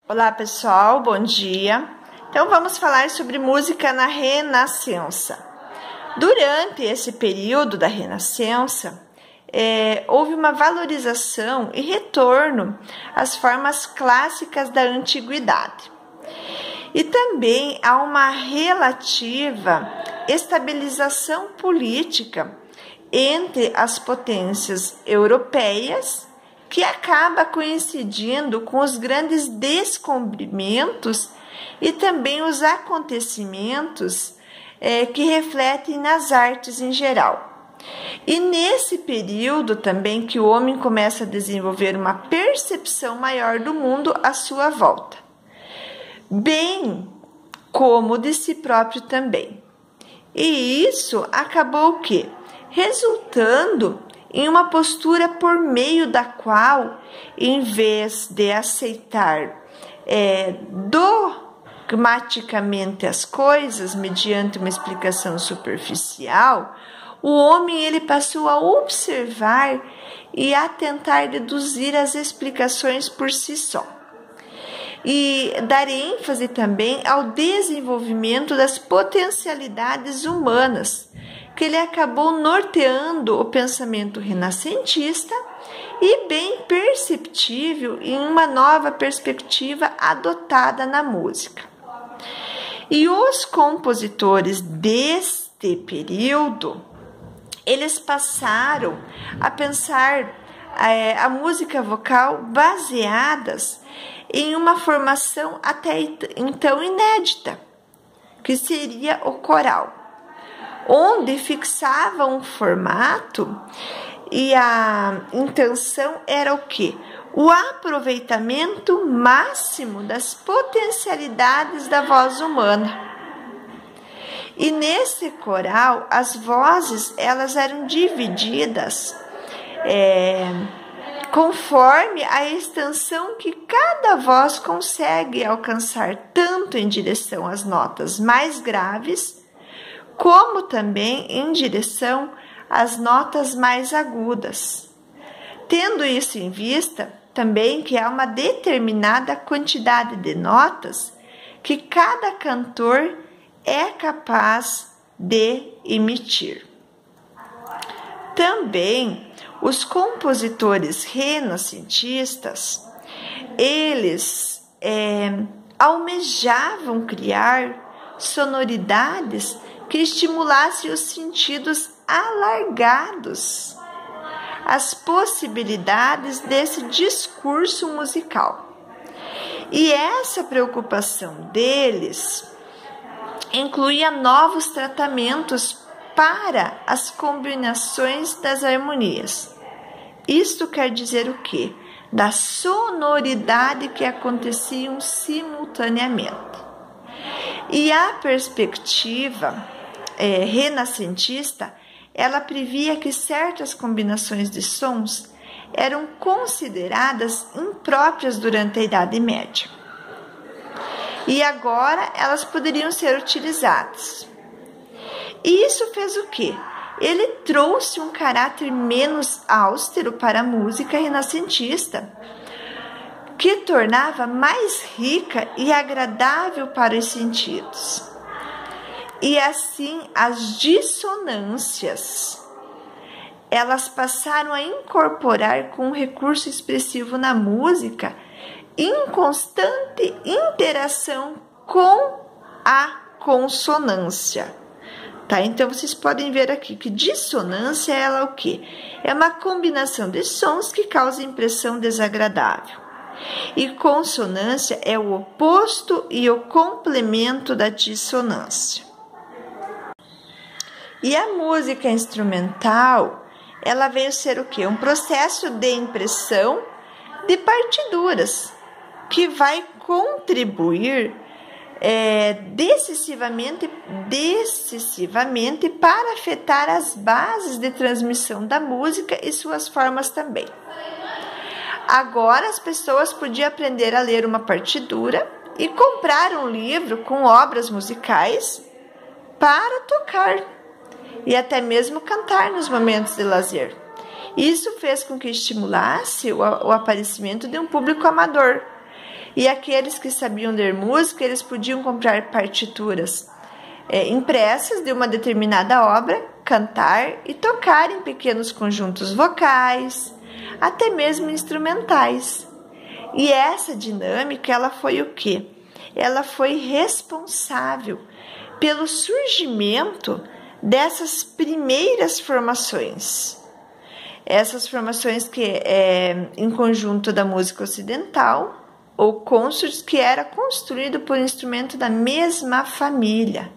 Olá pessoal, bom dia. Então vamos falar sobre música na Renascença. Durante esse período da Renascença, houve uma valorização e retorno às formas clássicas da antiguidade. E também há uma relativa estabilização política entre as potências europeias, que acaba coincidindo com os grandes descobrimentos e também os acontecimentos que refletem nas artes em geral. E nesse período também que o homem começa a desenvolver uma percepção maior do mundo à sua volta, bem como de si próprio também. E isso acabou o quê? Resultando em uma postura por meio da qual, em vez de aceitar dogmaticamente as coisas mediante uma explicação superficial, o homem ele passou a observar e a tentar deduzir as explicações por si só. E dar ênfase também ao desenvolvimento das potencialidades humanas, que ele acabou norteando o pensamento renascentista e bem perceptível em uma nova perspectiva adotada na música. E os compositores deste período, eles passaram a pensar a música vocal baseadas em uma formação até então inédita, que seria o coral, onde fixava um formato e a intenção era o quê? O aproveitamento máximo das potencialidades da voz humana. E nesse coral, as vozes elas eram divididas conforme a extensão que cada voz consegue alcançar, tanto em direção às notas mais graves, como também em direção às notas mais agudas. Tendo isso em vista, também que há uma determinada quantidade de notas que cada cantor é capaz de emitir. Também os compositores renascentistas, eles almejavam criar sonoridades que estimulassem os sentidos alargados, as possibilidades desse discurso musical. E essa preocupação deles incluía novos tratamentos para as combinações das harmonias. Isto quer dizer o quê? Da sonoridade que aconteciam simultaneamente. E a perspectiva renascentista, ela previa que certas combinações de sons eram consideradas impróprias durante a Idade Média. E agora elas poderiam ser utilizadas. E isso fez o quê? Ele trouxe um caráter menos austero para a música renascentista, que tornava mais rica e agradável para os sentidos. E assim as dissonâncias, elas passaram a incorporar com um recurso expressivo na música em constante interação com a consonância. Tá? Então, vocês podem ver aqui que dissonância ela é o quê? É uma combinação de sons que causa impressão desagradável. E consonância é o oposto e o complemento da dissonância. E a música instrumental, ela veio ser o quê? Um processo de impressão de partituras, que vai contribuir decisivamente para afetar as bases de transmissão da música e suas formas também. Agora as pessoas podiam aprender a ler uma partitura e comprar um livro com obras musicais para tocar e até mesmo cantar nos momentos de lazer. Isso fez com que estimulasse o aparecimento de um público amador E aqueles que sabiam ler música, eles podiam comprar partituras impressas de uma determinada obra, cantar e tocar em pequenos conjuntos vocais, até mesmo instrumentais. E essa dinâmica, ela foi o quê? Ela foi responsável pelo surgimento dessas primeiras formações. Essas formações que em conjunto da música ocidental, ou consortes, que era construído por instrumento da mesma família.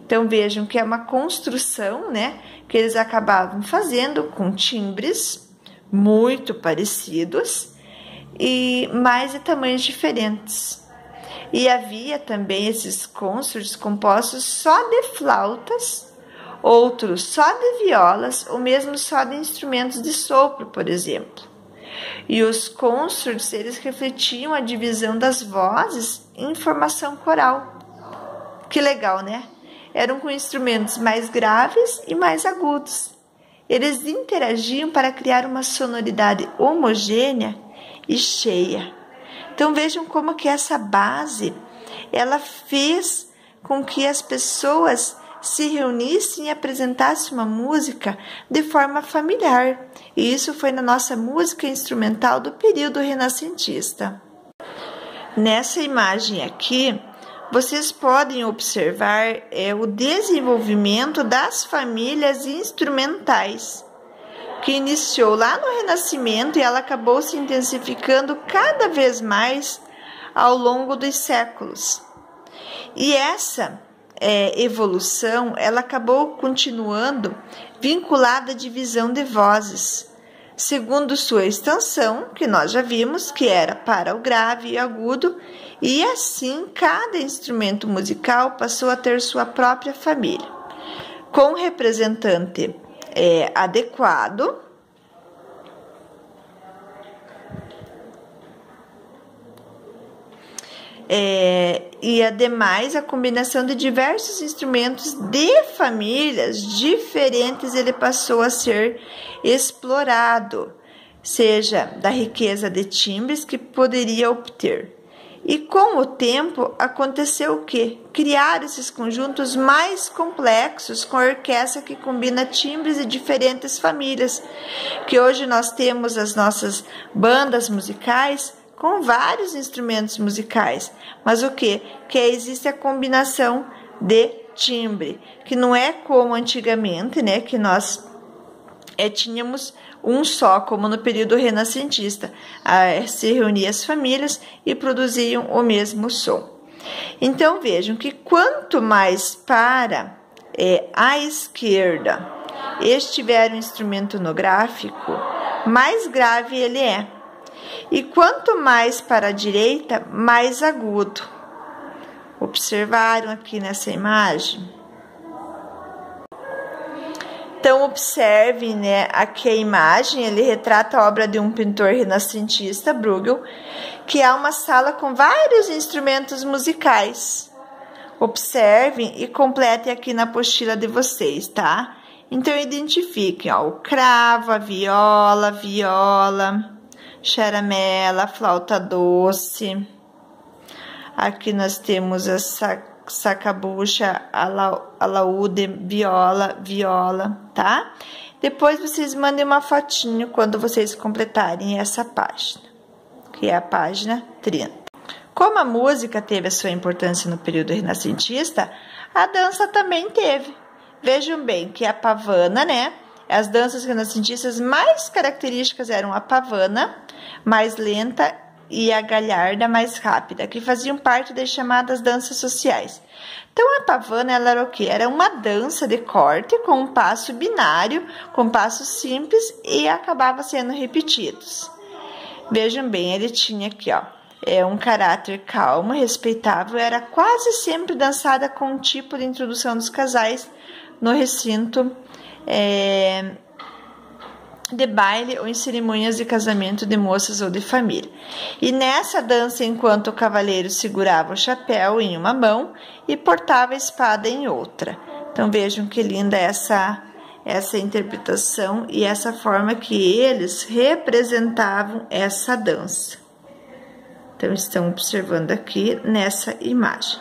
Então vejam que é uma construção, né, que eles acabavam fazendo com timbres muito parecidos, mas de tamanhos diferentes. E havia também esses consortes compostos só de flautas, outros só de violas, ou mesmo só de instrumentos de sopro, por exemplo. E os consortes, eles refletiam a divisão das vozes em formação coral. Que legal, né? Eram com instrumentos mais graves e mais agudos. Eles interagiam para criar uma sonoridade homogênea e cheia. Então vejam como que essa base, ela fez com que as pessoas se reunissem e apresentassem uma música de forma familiar. E isso foi na nossa música instrumental do período renascentista. Nessa imagem aqui, vocês podem observar o desenvolvimento das famílias instrumentais, que iniciou lá no Renascimento e ela acabou se intensificando cada vez mais ao longo dos séculos. E essa evolução, ela acabou continuando vinculada à divisão de vozes, segundo sua extensão, que nós já vimos, que era para o grave e agudo, e assim cada instrumento musical passou a ter sua própria família, com representante adequado, e ademais a combinação de diversos instrumentos de famílias diferentes, ele passou a ser explorado, seja da riqueza de timbres que poderia obter. E com o tempo aconteceu o quê? Criar esses conjuntos mais complexos com orquestra que combina timbres de diferentes famílias, que hoje nós temos as nossas bandas musicais com vários instrumentos musicais. Mas o quê? Que existe a combinação de timbre, que não é como antigamente, né, que nós tínhamos um só, como no período renascentista, se reuniam as famílias e produziam o mesmo som. Então vejam que quanto mais para a esquerda estiver um instrumento fonográfico, mais grave ele é. E quanto mais para a direita, mais agudo. Observaram aqui nessa imagem? Então, observem, né, aqui a imagem, ele retrata a obra de um pintor renascentista, Bruegel, que há uma sala com vários instrumentos musicais. Observem e completem aqui na apostila de vocês, tá? Então, identifiquem, ó, o cravo, a viola, charamela, flauta doce. Aqui nós temos a sacabucha, alaúde, viola, tá? Depois vocês mandem uma fotinho quando vocês completarem essa página, que é a página 30. Como a música teve a sua importância no período renascentista, a dança também teve. Vejam bem que a pavana, né? As danças renascentistas mais características eram a pavana, mais lenta, e a galharda, mais rápida, que faziam parte das chamadas danças sociais. Então, a pavana, ela era o quê? Era uma dança de corte com um passo binário, com passos simples e acabava sendo repetidos. Vejam bem, ele tinha aqui, ó, um caráter calmo, respeitável, era quase sempre dançada com um tipo de introdução dos casais no recinto de baile ou em cerimônias de casamento de moças ou de família. E nessa dança, enquanto o cavaleiro segurava o chapéu em uma mão e portava a espada em outra. Então vejam que linda essa interpretação e essa forma que eles representavam essa dança. Então, estão observando aqui nessa imagem.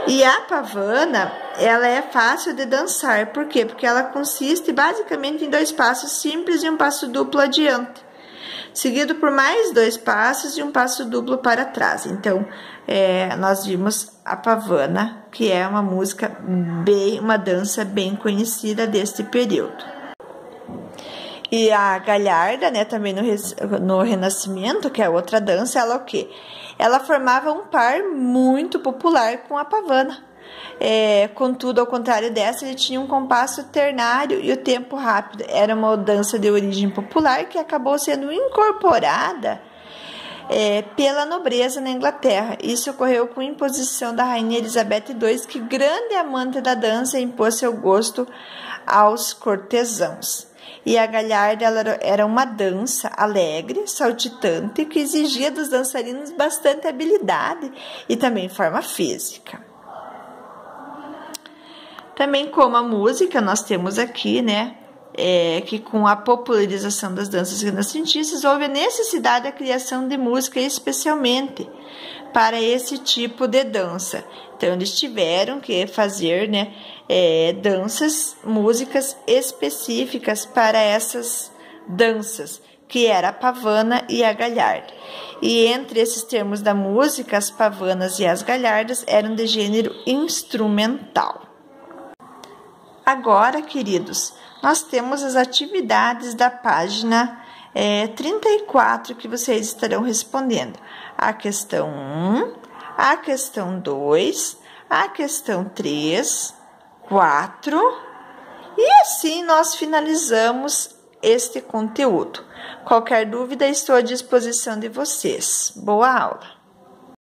E a pavana, ela é fácil de dançar. Por quê? Porque ela consiste basicamente em 2 passos simples e um passo duplo adiante, seguido por mais 2 passos e um passo duplo para trás. Então, nós vimos a pavana, que é uma música uma dança bem conhecida deste período. E a galharda, né, também no Renascimento, que é outra dança, ela o quê? Ela formava um par muito popular com a pavana. Contudo, ao contrário dessa, ele tinha um compasso ternário e o tempo rápido. Era uma dança de origem popular que acabou sendo incorporada pela nobreza na Inglaterra. Isso ocorreu com a imposição da rainha Elizabeth II, que, grande amante da dança, impôs seu gosto aos cortesãos. E a galharda era uma dança alegre, saltitante, que exigia dos dançarinos bastante habilidade e também forma física. Também como a música, nós temos aqui, né, que com a popularização das danças renascentistas, houve a necessidade da criação de música especialmente para esse tipo de dança. Então, eles tiveram que fazer, né, músicas específicas para essas danças, que era a pavana e a galharda. E entre esses termos da música, as pavanas e as galhardas eram de gênero instrumental. Agora, queridos, nós temos as atividades da página 34 que vocês estarão respondendo. A questão 1, a questão 2, a questão 3, 4, e assim nós finalizamos este conteúdo. Qualquer dúvida, estou à disposição de vocês. Boa aula!